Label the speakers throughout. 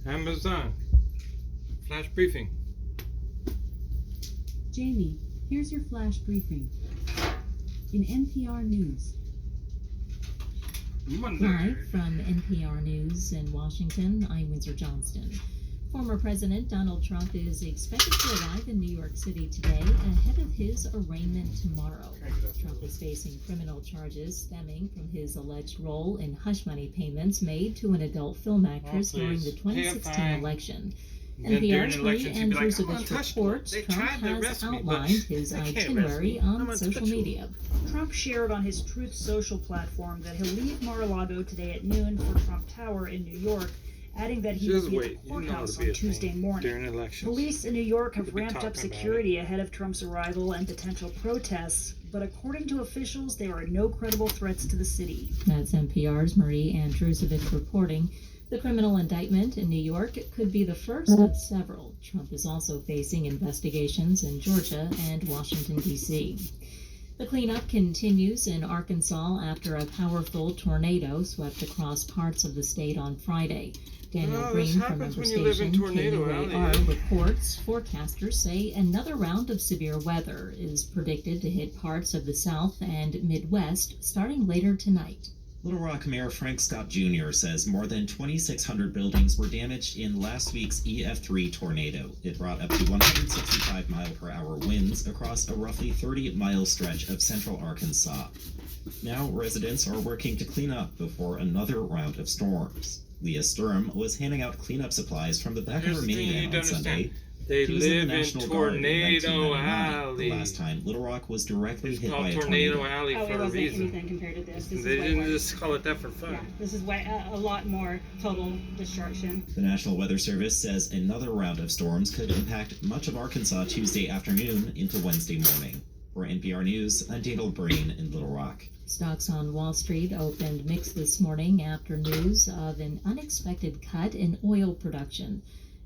Speaker 1: Amazon. Flash briefing.
Speaker 2: Jamie, here's your flash briefing. In NPR News. Live from NPR News in Washington, I'm Windsor Johnston. Former President Donald Trump is expected to arrive in New York City today ahead of his arraignment tomorrow. Trump is facing criminal charges stemming from his alleged role in hush money payments made to an adult film actress during the 2016 election. NPR's Marie Andrusovich reports Trump has outlined his itinerary on social media.
Speaker 3: Trump shared on his Truth Social platform that he'll leave Mar-a-Lago today at noon for Trump Tower in New York, adding that he will be at the courthouse on Tuesday morning. Police in New York have ramped up security ahead of Trump's arrival and potential protests, but according to officials, there are no credible threats to the city.
Speaker 2: That's NPR's Marie Andrusovich reporting. The criminal indictment in New York could be the first of several. Trump is also facing investigations in Georgia and Washington, D.C. The cleanup continues in Arkansas after a powerful tornado swept across parts of the state on Friday. Daniel Green from member station KUAR reports forecasters say another round of severe weather is predicted to hit parts of the South and Midwest starting later tonight.
Speaker 4: Little Rock Mayor Frank Scott Jr. says more than 2,600 buildings were damaged in last week's EF3 tornado. It brought up to 165 mile-per-hour winds across a roughly 30-mile stretch of central Arkansas. Now residents are working to clean up before another round of storms. Leah Sturm was handing out cleanup supplies from the back of her minivan on Sunday.
Speaker 1: They
Speaker 4: She was in the
Speaker 1: live in
Speaker 4: National Guard in
Speaker 1: Tornado
Speaker 4: 1999,
Speaker 1: Alley.
Speaker 4: the last time Little Rock was directly
Speaker 1: It's
Speaker 4: hit by
Speaker 1: called
Speaker 4: a
Speaker 1: Tornado
Speaker 4: tornado.
Speaker 1: Alley
Speaker 5: Oh,
Speaker 1: for
Speaker 5: it
Speaker 1: a
Speaker 5: wasn't
Speaker 1: reason.
Speaker 5: anything compared to this. This
Speaker 1: They
Speaker 5: is way
Speaker 1: didn't
Speaker 5: worse.
Speaker 1: just call it that for fun.
Speaker 5: Yeah, this is way a lot more total destruction.
Speaker 4: The National Weather Service says another round of storms could impact much of Arkansas Tuesday afternoon into Wednesday morning. For NPR News, I'm Daniel Breen in Little Rock.
Speaker 2: Stocks on Wall Street opened mixed this morning after news of an unexpected cut in oil production.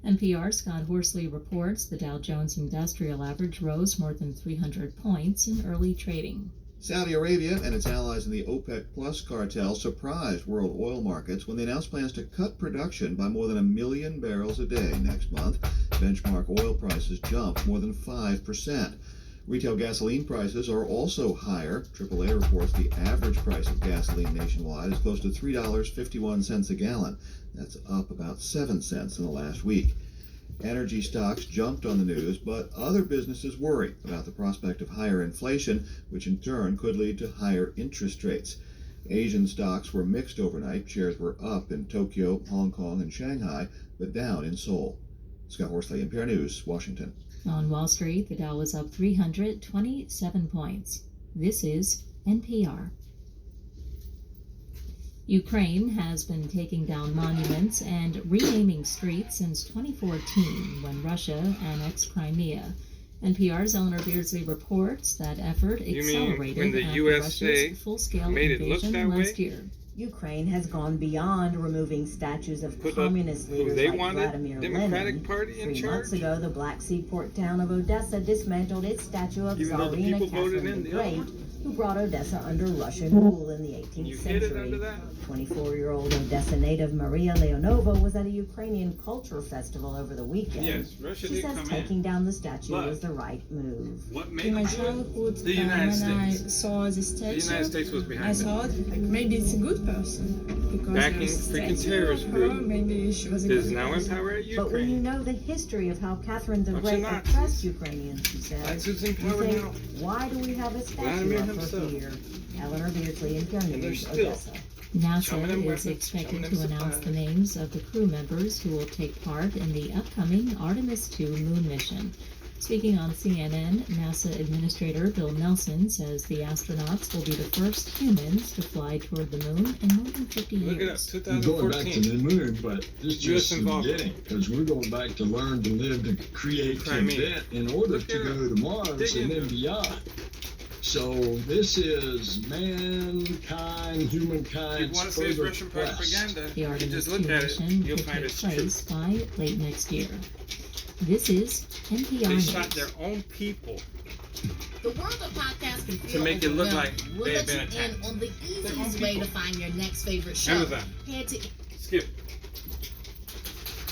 Speaker 2: NPR's Scott Horsley reports the Dow Jones Industrial Average rose more than 300 points in early trading.
Speaker 6: Saudi Arabia and its allies in the OPEC Plus cartel surprised world oil markets when they announced plans to cut production by more than 1 million barrels a day next month. Benchmark oil prices jumped more than 5%. Retail gasoline prices are also higher. AAA reports the average price of gasoline nationwide is close to $3.51 a gallon. That's up about 7 cents in the last week. Energy stocks jumped on the news, but other businesses worry about the prospect of higher inflation, which in turn could lead to higher interest rates. Asian stocks were mixed overnight. Shares were up in Tokyo, Hong Kong, and Shanghai, but down in Seoul. Scott Horsley, NPR News, Washington.
Speaker 2: On Wall Street, the Dow was up 327 points. This is NPR. Ukraine has been taking down monuments and renaming streets since 2014 when Russia annexed Crimea. NPR's Eleanor Beardsley reports that effort accelerated
Speaker 1: when the
Speaker 2: after
Speaker 1: USA
Speaker 2: Russia's full-scale
Speaker 1: made it look
Speaker 2: invasion
Speaker 1: that
Speaker 2: last
Speaker 1: way?
Speaker 2: year.
Speaker 7: Ukraine has gone beyond removing statues of
Speaker 1: Put
Speaker 7: communist
Speaker 1: who
Speaker 7: leaders
Speaker 1: they
Speaker 7: like
Speaker 1: wanted,
Speaker 7: Vladimir
Speaker 1: Democratic
Speaker 7: Lenin.
Speaker 1: Party in
Speaker 7: 3
Speaker 1: charge?
Speaker 7: months ago, the Black Sea port town of Odessa dismantled its statue of
Speaker 1: Even though the
Speaker 7: Tsarina
Speaker 1: people voted
Speaker 7: Catherine
Speaker 1: in
Speaker 7: the
Speaker 1: the other
Speaker 7: Great,
Speaker 1: one?
Speaker 7: who brought Odessa under Russian rule in the 18th
Speaker 1: You hit it
Speaker 7: century.
Speaker 1: under that?
Speaker 7: 24-year-old Odessa native Maria Leonova was at a Ukrainian culture festival over the weekend.
Speaker 1: Yes, Russia
Speaker 7: She
Speaker 1: did
Speaker 7: says
Speaker 1: come
Speaker 7: taking
Speaker 1: in.
Speaker 7: down the statue
Speaker 1: But
Speaker 7: was the right move.
Speaker 1: What made
Speaker 8: In my
Speaker 1: it good?
Speaker 8: childhood,
Speaker 1: The United
Speaker 8: when I
Speaker 1: States.
Speaker 8: saw the
Speaker 1: The
Speaker 8: statue,
Speaker 1: United States was
Speaker 8: I
Speaker 1: behind it.
Speaker 8: thought like, maybe it's a good person because
Speaker 1: Backing
Speaker 8: there's a
Speaker 1: freaking
Speaker 8: statue
Speaker 1: terrorist
Speaker 8: of her,
Speaker 1: group
Speaker 8: maybe she was a
Speaker 1: Is
Speaker 8: good
Speaker 1: now in
Speaker 8: person.
Speaker 1: power at
Speaker 7: But when you
Speaker 1: Ukraine.
Speaker 7: know the history of how Catherine the
Speaker 1: Bunch of
Speaker 7: Great
Speaker 1: Nazis.
Speaker 7: oppressed Ukrainians, she says,
Speaker 1: That's who's in
Speaker 7: you
Speaker 1: power
Speaker 7: think,
Speaker 1: now.
Speaker 7: why do we have a statue
Speaker 1: Vladimir
Speaker 7: of her
Speaker 1: himself.
Speaker 7: here? Eleanor Beardsley, NPR
Speaker 1: And they're
Speaker 7: News,
Speaker 1: still-
Speaker 7: Odessa.
Speaker 2: NASA
Speaker 1: them
Speaker 2: is
Speaker 1: weapons,
Speaker 2: expected
Speaker 1: showing
Speaker 2: to
Speaker 1: them
Speaker 2: announce the
Speaker 1: supplies.
Speaker 2: names of the crew members who will take part in the upcoming Artemis II moon mission. Speaking on CNN, NASA Administrator Bill Nelson says the astronauts will be the first humans to fly toward the moon in more than 50
Speaker 1: Look it up,
Speaker 2: years.
Speaker 9: We're going back to
Speaker 1: 2014.
Speaker 9: the moon, but this is just the
Speaker 1: involvement.
Speaker 9: beginning, because we're going back to learn to live, to create, to
Speaker 1: Crimea.
Speaker 9: invent in order
Speaker 1: Look
Speaker 9: to
Speaker 1: it
Speaker 9: go
Speaker 1: up.
Speaker 9: to Mars
Speaker 1: Dig
Speaker 9: and then
Speaker 1: into it.
Speaker 9: beyond. So this is mankind,
Speaker 1: If you
Speaker 9: humankind's
Speaker 1: want to say it's
Speaker 9: further
Speaker 1: Russian
Speaker 9: quest.
Speaker 1: propaganda,
Speaker 2: The
Speaker 1: you
Speaker 2: Artemis
Speaker 1: just
Speaker 2: II
Speaker 1: look at it,
Speaker 2: mission
Speaker 1: you'll
Speaker 2: could
Speaker 1: find
Speaker 2: take
Speaker 1: it's true.
Speaker 2: place by late next year. This is NPR
Speaker 1: They
Speaker 2: News.
Speaker 1: shot their own people
Speaker 10: The world of podcasts can
Speaker 1: to
Speaker 10: feel
Speaker 1: make it look
Speaker 10: overwhelming.
Speaker 1: like
Speaker 10: We'll
Speaker 1: they had
Speaker 10: let
Speaker 1: been
Speaker 10: you in
Speaker 1: attacked.
Speaker 10: on the
Speaker 1: Their own
Speaker 10: easiest way
Speaker 1: people.
Speaker 10: to find your next favorite show.
Speaker 1: Amazon.
Speaker 10: Head to
Speaker 1: Skip.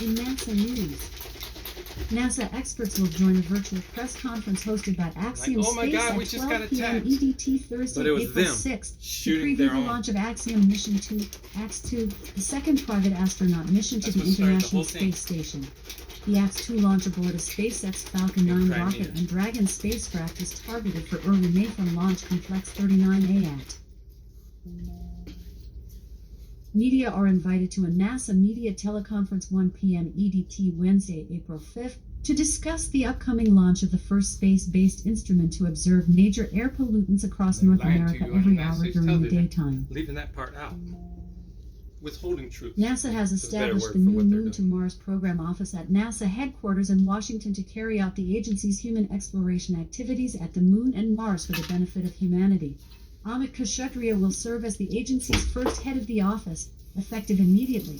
Speaker 11: In NASA news, NASA experts will join a virtual press conference hosted by Axiom
Speaker 1: oh my
Speaker 11: Space
Speaker 1: God, we
Speaker 11: at
Speaker 1: just
Speaker 11: 12
Speaker 1: got
Speaker 11: p.m.
Speaker 1: attacked.
Speaker 11: EDT Thursday,
Speaker 1: But it was
Speaker 11: April
Speaker 1: them
Speaker 11: 6th, to
Speaker 1: shooting
Speaker 11: preview
Speaker 1: their
Speaker 11: the
Speaker 1: own.
Speaker 11: launch of Axiom Mission 2, AX-2, the second private astronaut mission to
Speaker 1: That's
Speaker 11: the
Speaker 1: what started the
Speaker 11: International
Speaker 1: whole thing.
Speaker 11: Space Station. The AX-2 launch aboard a SpaceX Falcon 9
Speaker 1: Crimea.
Speaker 11: rocket and Dragon spacecraft is targeted for early May from Launch Complex 39A at. Media are invited to a NASA media teleconference 1 p.m. EDT Wednesday, April 5th, to discuss the upcoming launch of the first space-based instrument to observe major air pollutants across
Speaker 1: They're
Speaker 11: North
Speaker 1: lying to
Speaker 11: America
Speaker 1: you on
Speaker 11: every
Speaker 1: United
Speaker 11: hour
Speaker 1: States
Speaker 11: during the
Speaker 1: television.
Speaker 11: daytime.
Speaker 1: Leaving that part out. Withholding truth.
Speaker 11: NASA has
Speaker 1: It's a better
Speaker 11: established
Speaker 1: word
Speaker 11: the
Speaker 1: for
Speaker 11: new
Speaker 1: what they're
Speaker 11: Moon to
Speaker 1: doing.
Speaker 11: Mars program office at NASA headquarters in Washington to carry out the agency's human exploration activities at the Moon and Mars for the benefit of humanity. Amit Kshatriya will serve as the agency's first head of the office, effective immediately.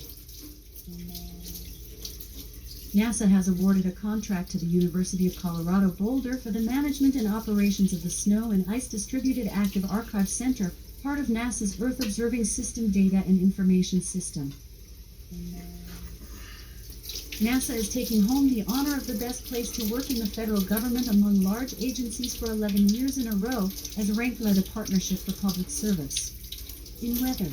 Speaker 11: NASA has awarded a contract to the University of Colorado Boulder for the management and operations of the Snow and Ice Distributed Active Archive Center, part of NASA's Earth Observing System Data and Information System. NASA is taking home the honor of the best place to work in the federal government among large agencies for 11 years in a row, as ranked by the Partnership for Public Service. In weather.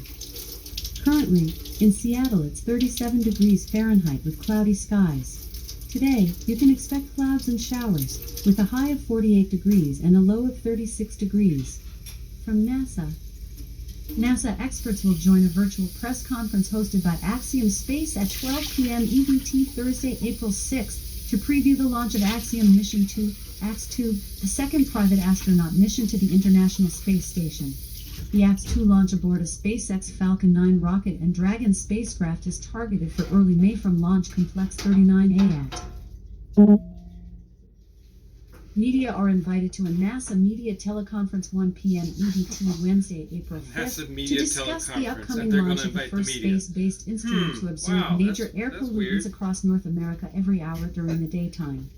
Speaker 11: Currently, in Seattle it's 37 degrees Fahrenheit with cloudy skies. Today, you can expect clouds and showers, with a high of 48 degrees and a low of 36 degrees. From NASA. NASA experts will join a virtual press conference hosted by Axiom Space at 12 p.m. EDT Thursday, April 6th, to preview the launch of Axiom Mission 2, AX-2, the second private astronaut mission to the International Space Station. The AX-2 launch aboard a SpaceX Falcon 9 rocket and Dragon spacecraft is targeted for early May from Launch Complex 39A at. Media are invited to a NASA media teleconference 1 p.m. EDT Wednesday, April 5th, to
Speaker 1: media
Speaker 11: discuss the
Speaker 1: teleconference,
Speaker 11: upcoming
Speaker 1: and they're
Speaker 11: launch
Speaker 1: gonna
Speaker 11: of the
Speaker 1: invite the
Speaker 11: first
Speaker 1: media.
Speaker 11: space-based instrument to observe
Speaker 1: Wow,
Speaker 11: major
Speaker 1: that's
Speaker 11: air pollutants
Speaker 1: weird.
Speaker 11: across North America every hour during the daytime.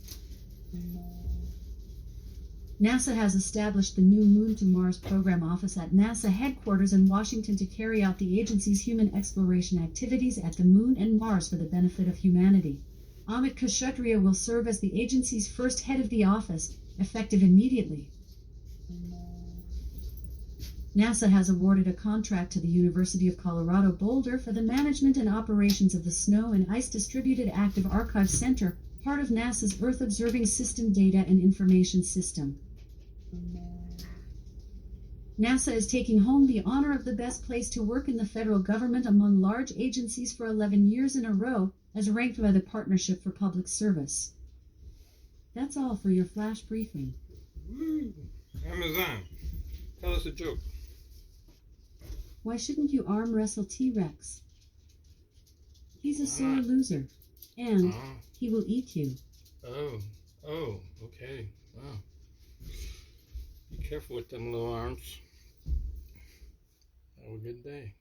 Speaker 11: NASA has established the new Moon to Mars program office at NASA headquarters in Washington to carry out the agency's human exploration activities at the Moon and Mars for the benefit of humanity. Amit Kshatriya will serve as the agency's first head of the office, effective immediately. NASA has awarded a contract to the University of Colorado Boulder for the management and operations of the Snow and Ice Distributed Active Archive Center, part of NASA's Earth Observing System Data and Information System. NASA is taking home the honor of the best place to work in the federal government among large agencies for 11 years in a row, as ranked by the Partnership for Public Service. That's all for your flash briefing.
Speaker 1: Woo. Amazon. Tell us a joke.
Speaker 11: Why shouldn't you arm wrestle T-Rex? He's a sore
Speaker 1: not?
Speaker 11: loser, and
Speaker 1: Oh.
Speaker 11: he will eat you.
Speaker 1: Oh, okay. Wow. Be careful with them little arms. Have a good day.